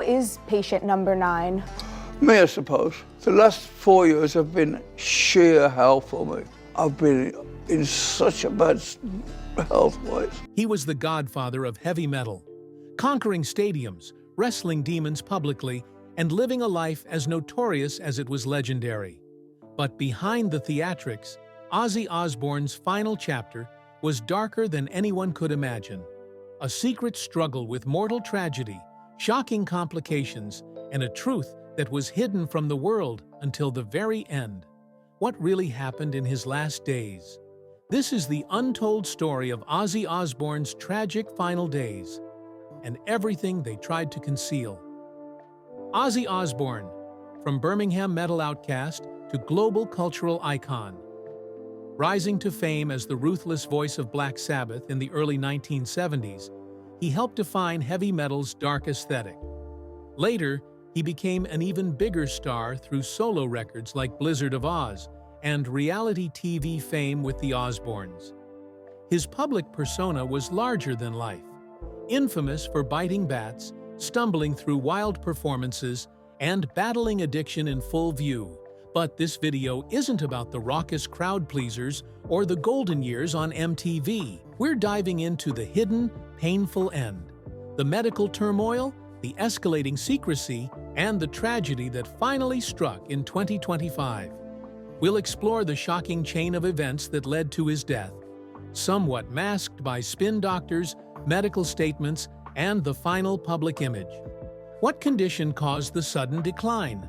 Who is patient number 9? Me, I suppose. The last 4 years have been sheer hell for me. I've been in such a bad health-wise. He was the godfather of heavy metal, conquering stadiums, wrestling demons publicly, and living a life as notorious as it was legendary. But behind the theatrics, Ozzy Osbourne's final chapter was darker than anyone could imagine. A secret struggle with mortal tragedy, shocking complications, and a truth that was hidden from the world until the very end. What really happened in his last days? This is the untold story of Ozzy Osbourne's tragic final days, and everything they tried to conceal. Ozzy Osbourne, from Birmingham metal outcast to global cultural icon. Rising to fame as the ruthless voice of Black Sabbath in the early 1970s, he helped define heavy metal's dark aesthetic. Later, he became an even bigger star through solo records like Blizzard of Ozz and reality TV fame with the Osbournes. His public persona was larger than life, infamous for biting bats, stumbling through wild performances, and battling addiction in full view. But this video isn't about the raucous crowd pleasers or the golden years on MTV. We're diving into the hidden, painful end, the medical turmoil, the escalating secrecy, and the tragedy that finally struck in 2025. We'll explore the shocking chain of events that led to his death, somewhat masked by spin doctors, medical statements, and the final public image. What condition caused the sudden decline?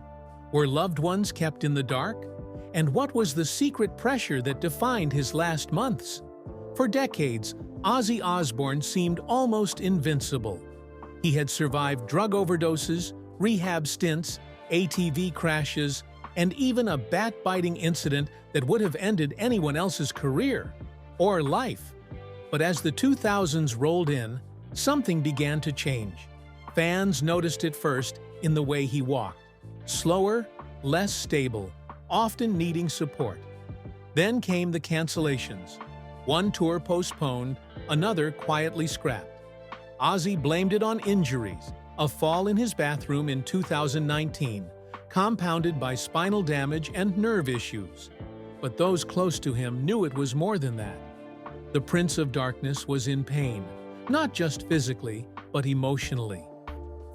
Were loved ones kept in the dark? And what was the secret pressure that defined his last months? For decades, Ozzy Osbourne seemed almost invincible. He had survived drug overdoses, rehab stints, ATV crashes, and even a bat-biting incident that would have ended anyone else's career or life. But as the 2000s rolled in, something began to change. Fans noticed it first in the way he walked. Slower, less stable, often needing support. Then came the cancellations. One tour postponed, another quietly scrapped. Ozzy blamed it on injuries, a fall in his bathroom in 2019, compounded by spinal damage and nerve issues. But those close to him knew it was more than that. The Prince of Darkness was in pain, not just physically, but emotionally.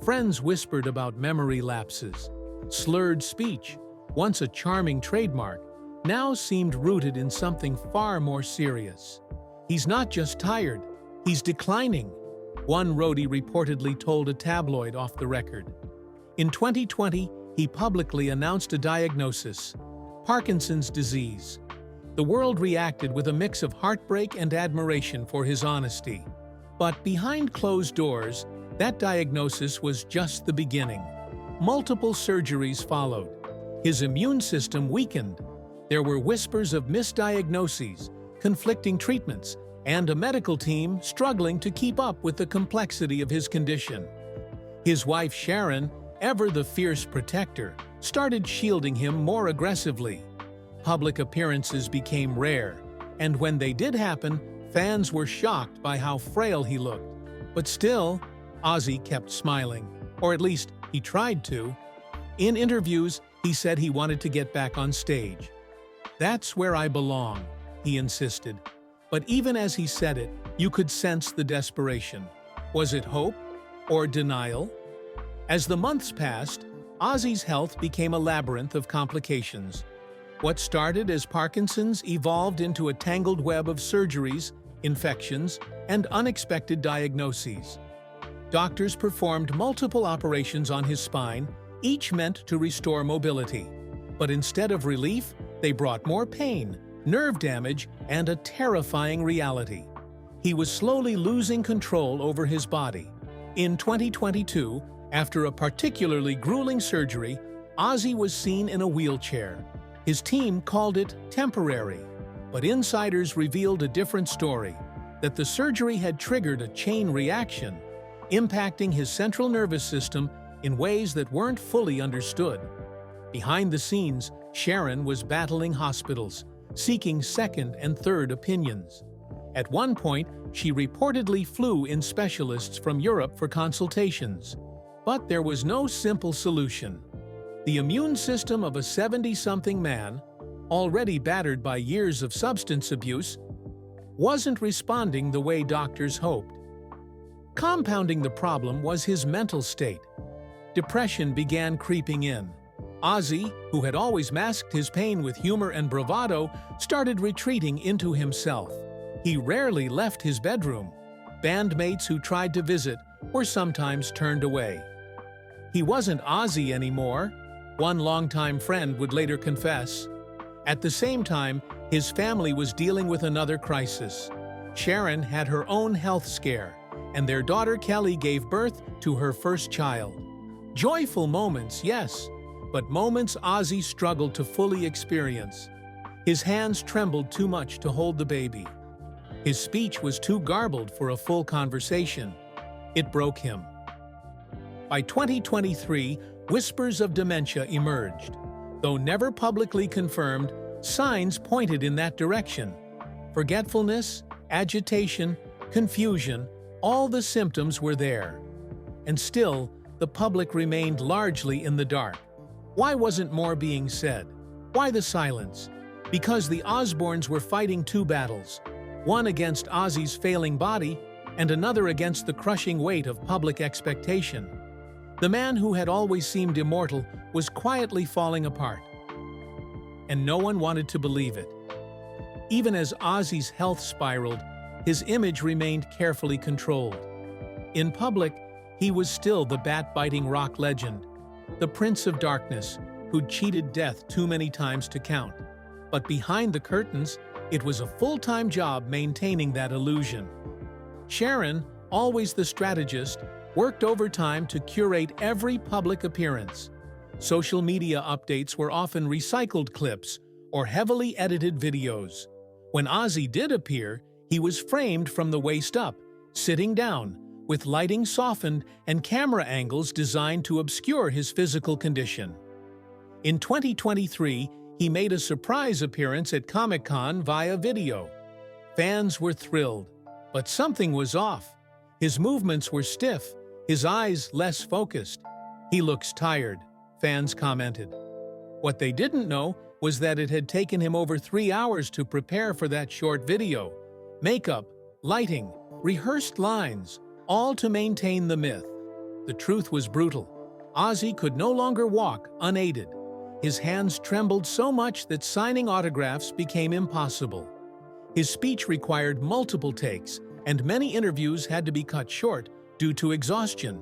Friends whispered about memory lapses. Slurred speech, once a charming trademark, now seemed rooted in something far more serious. He's not just tired, he's declining, one roadie reportedly told a tabloid off the record. In 2020, he publicly announced a diagnosis: Parkinson's disease. The world reacted with a mix of heartbreak and admiration for his honesty. But behind closed doors, that diagnosis was just the beginning. Multiple surgeries followed. His immune system weakened. There were whispers of misdiagnoses, conflicting treatments, and a medical team struggling to keep up with the complexity of his condition. His wife Sharon, ever the fierce protector, started shielding him more aggressively. Public appearances became rare, and when they did happen, fans were shocked by how frail he looked. But still, Ozzy kept smiling, or at least he tried to. In interviews, he said he wanted to get back on stage. "That's where I belong," he insisted. But even as he said it, you could sense the desperation. Was it hope or denial? As the months passed, Ozzy's health became a labyrinth of complications. What started as Parkinson's evolved into a tangled web of surgeries, infections, and unexpected diagnoses. Doctors performed multiple operations on his spine, each meant to restore mobility. But instead of relief, they brought more pain, nerve damage, and a terrifying reality. He was slowly losing control over his body. In 2022, after a particularly grueling surgery, Ozzy was seen in a wheelchair. His team called it temporary, but insiders revealed a different story, that the surgery had triggered a chain reaction, impacting his central nervous system in ways that weren't fully understood. Behind the scenes, Sharon was battling hospitals, seeking second and third opinions. At one point, she reportedly flew in specialists from Europe for consultations. But there was no simple solution. The immune system of a 70-something man, already battered by years of substance abuse, wasn't responding the way doctors hoped. Compounding the problem was his mental state. Depression began creeping in. Ozzy, who had always masked his pain with humor and bravado, started retreating into himself. He rarely left his bedroom. Bandmates who tried to visit were sometimes turned away. He wasn't Ozzy anymore, one longtime friend would later confess. At the same time, his family was dealing with another crisis. Sharon had her own health scare, and their daughter Kelly gave birth to her first child. Joyful moments, yes, but moments Ozzy struggled to fully experience. His hands trembled too much to hold the baby. His speech was too garbled for a full conversation. It broke him. By 2023, whispers of dementia emerged. Though never publicly confirmed, signs pointed in that direction. Forgetfulness, agitation, confusion, all the symptoms were there. And still, the public remained largely in the dark. Why wasn't more being said? Why the silence? Because the Osbournes were fighting two battles, one against Ozzy's failing body and another against the crushing weight of public expectation. The man who had always seemed immortal was quietly falling apart, and no one wanted to believe it. Even as Ozzy's health spiraled, his image remained carefully controlled. In public, he was still the bat-biting rock legend, the Prince of Darkness, who'd cheated death too many times to count. But behind the curtains, it was a full-time job maintaining that illusion. Sharon, always the strategist, worked overtime to curate every public appearance. Social media updates were often recycled clips or heavily edited videos. When Ozzy did appear, he was framed from the waist up, sitting down, with lighting softened and camera angles designed to obscure his physical condition. In 2023, he made a surprise appearance at Comic-Con via video. Fans were thrilled, but something was off. His movements were stiff, his eyes less focused. He looks tired, fans commented. What they didn't know was that it had taken him over 3 hours to prepare for that short video. Makeup, lighting, rehearsed lines, all to maintain the myth. The truth was brutal. Ozzy could no longer walk unaided. His hands trembled so much that signing autographs became impossible. His speech required multiple takes, and many interviews had to be cut short due to exhaustion.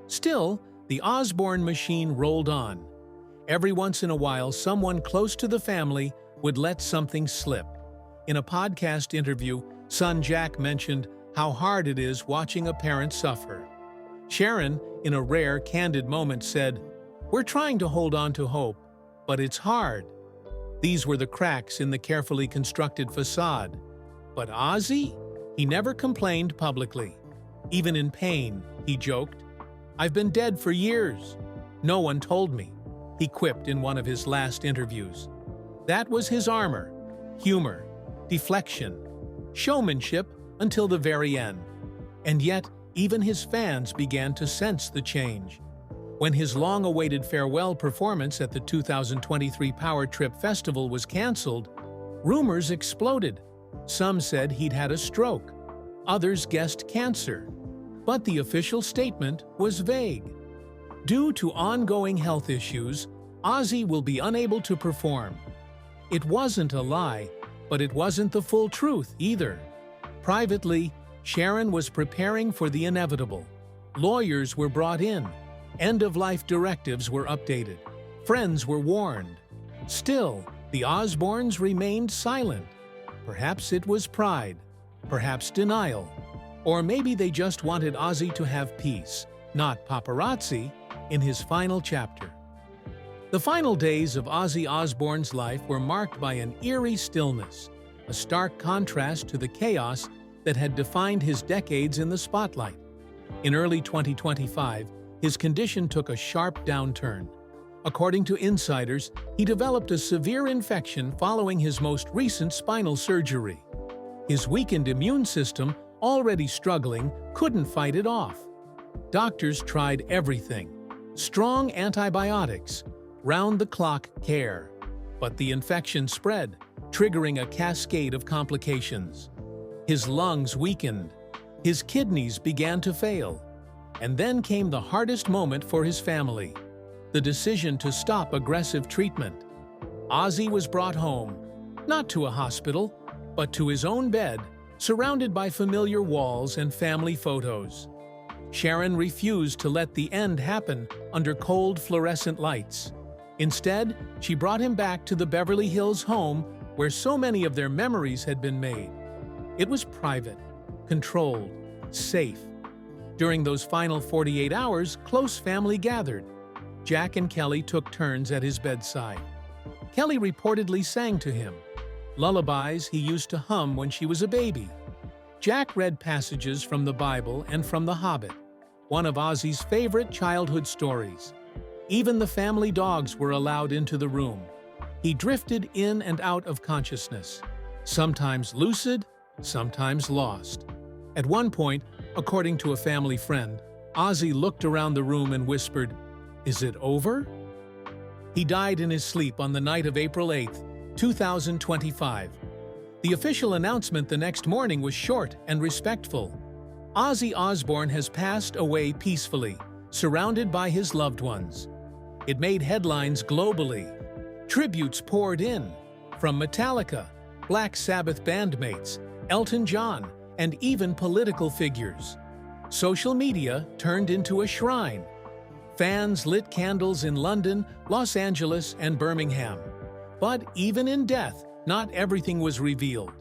Still, the Osbourne machine rolled on. Every once in a while, someone close to the family would let something slip. In a podcast interview, son Jack mentioned how hard it is watching a parent suffer. Sharon, in a rare, candid moment, said, "We're trying to hold on to hope, but it's hard." These were the cracks in the carefully constructed facade. But Ozzy? He never complained publicly. Even in pain, he joked, "I've been dead for years. No one told me," he quipped in one of his last interviews. That was his armor: humor, deflection, showmanship until the very end. And yet, even his fans began to sense the change. When his long-awaited farewell performance at the 2023 Power Trip Festival was canceled, rumors exploded. Some said he'd had a stroke. Others guessed cancer. But the official statement was vague. Due to ongoing health issues, Ozzy will be unable to perform. It wasn't a lie, but it wasn't the full truth either. Privately, Sharon was preparing for the inevitable. Lawyers were brought in. End-of-life directives were updated. Friends were warned. Still, the Osbournes remained silent. Perhaps it was pride, perhaps denial, or maybe they just wanted Ozzy to have peace, not paparazzi, in his final chapter. The final days of Ozzy Osbourne's life were marked by an eerie stillness, a stark contrast to the chaos that had defined his decades in the spotlight. In early 2025, his condition took a sharp downturn. According to insiders, he developed a severe infection following his most recent spinal surgery. His weakened immune system, already struggling, couldn't fight it off. Doctors tried everything: strong antibiotics, round-the-clock care. But the infection spread, triggering a cascade of complications. His lungs weakened, his kidneys began to fail, and then came the hardest moment for his family: the decision to stop aggressive treatment. Ozzy was brought home, not to a hospital, but to his own bed, surrounded by familiar walls and family photos. Sharon refused to let the end happen under cold fluorescent lights. Instead, she brought him back to the Beverly Hills home where so many of their memories had been made. It was private, controlled, safe. During those final 48 hours, close family gathered. Jack and Kelly took turns at his bedside. Kelly reportedly sang to him, lullabies he used to hum when she was a baby. Jack read passages from the Bible and from The Hobbit, one of Ozzy's favorite childhood stories. Even the family dogs were allowed into the room. He drifted in and out of consciousness, sometimes lucid, sometimes lost. At one point, according to a family friend, Ozzy looked around the room and whispered, "Is it over?" He died in his sleep on the night of April 8, 2025. The official announcement the next morning was short and respectful. Ozzy Osbourne has passed away peacefully, surrounded by his loved ones. It made headlines globally. Tributes poured in, from Metallica, Black Sabbath bandmates, Elton John, and even political figures. Social media turned into a shrine. Fans lit candles in London, Los Angeles, and Birmingham. But even in death, not everything was revealed.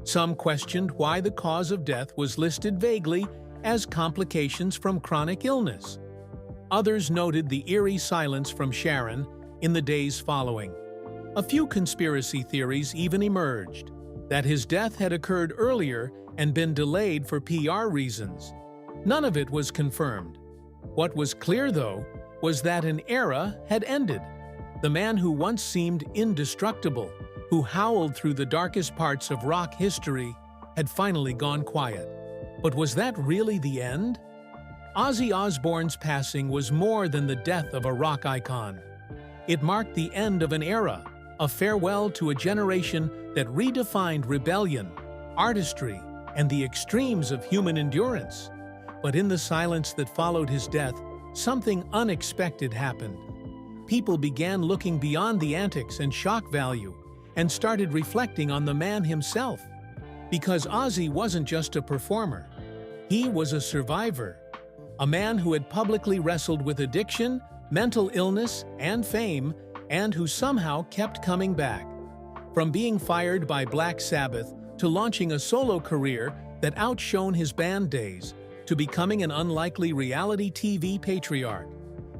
Some questioned why the cause of death was listed vaguely as complications from chronic illness. Others noted the eerie silence from Sharon in the days following. A few conspiracy theories even emerged, that his death had occurred earlier and been delayed for PR reasons. None of it was confirmed. What was clear, though, was that an era had ended. The man who once seemed indestructible, who howled through the darkest parts of rock history, had finally gone quiet. But was that really the end? Ozzy Osbourne's passing was more than the death of a rock icon. It marked the end of an era, a farewell to a generation that redefined rebellion, artistry, and the extremes of human endurance. But in the silence that followed his death, something unexpected happened. People began looking beyond the antics and shock value and started reflecting on the man himself. Because Ozzy wasn't just a performer. He was a survivor. A man who had publicly wrestled with addiction, mental illness, and fame, and who somehow kept coming back. From being fired by Black Sabbath to launching a solo career that outshone his band days, to becoming an unlikely reality TV patriarch,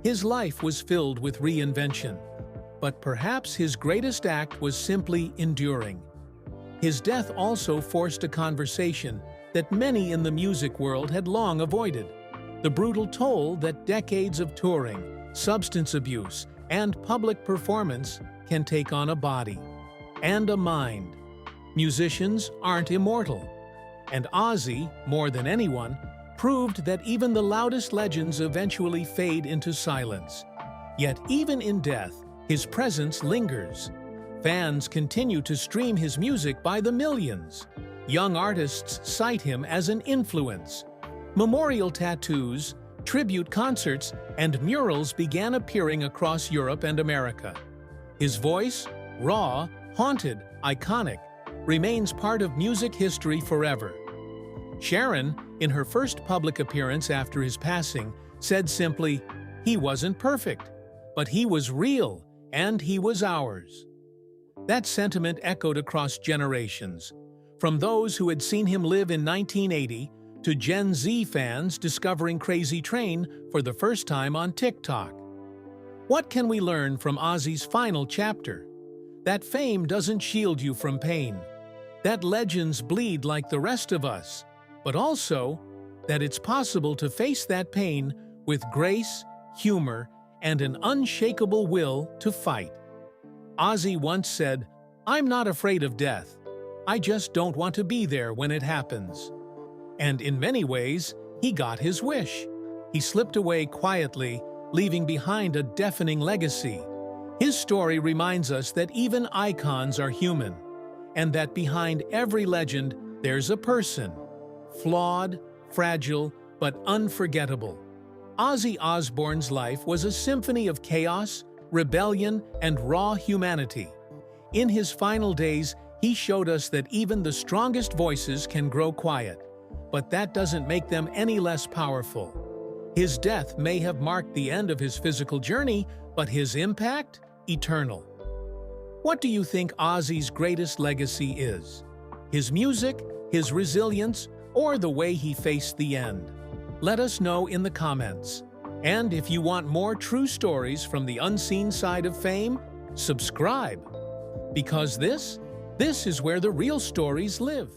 his life was filled with reinvention. But perhaps his greatest act was simply enduring. His death also forced a conversation that many in the music world had long avoided: the brutal toll that decades of touring, substance abuse, and public performance can take on a body and a mind. Musicians aren't immortal, and Ozzy, more than anyone, proved that even the loudest legends eventually fade into silence. Yet even in death, his presence lingers. Fans continue to stream his music by the millions. Young artists cite him as an influence. Memorial tattoos, tribute concerts, and murals began appearing across Europe and America. His voice, raw, haunted, iconic, remains part of music history forever. Sharon, in her first public appearance after his passing, said simply, "He wasn't perfect, but he was real, and he was ours." That sentiment echoed across generations, from those who had seen him live in 1980 to Gen Z fans discovering Crazy Train for the first time on TikTok. What can we learn from Ozzy's final chapter? That fame doesn't shield you from pain, that legends bleed like the rest of us, but also that it's possible to face that pain with grace, humor, and an unshakable will to fight. Ozzy once said, "I'm not afraid of death. I just don't want to be there when it happens." And in many ways, he got his wish. he slipped away quietly, leaving behind a deafening legacy. His story reminds us that even icons are human, and that behind every legend, there's a person. Flawed, fragile, but unforgettable. Ozzy Osbourne's life was a symphony of chaos, rebellion, and raw humanity. In his final days, he showed us that even the strongest voices can grow quiet, but that doesn't make them any less powerful. His death may have marked the end of his physical journey, but his impact? Eternal. What do you think Ozzy's greatest legacy is? His music, his resilience, or the way he faced the end? Let us know in the comments. And if you want more true stories from the unseen side of fame, subscribe. Because this is where the real stories live.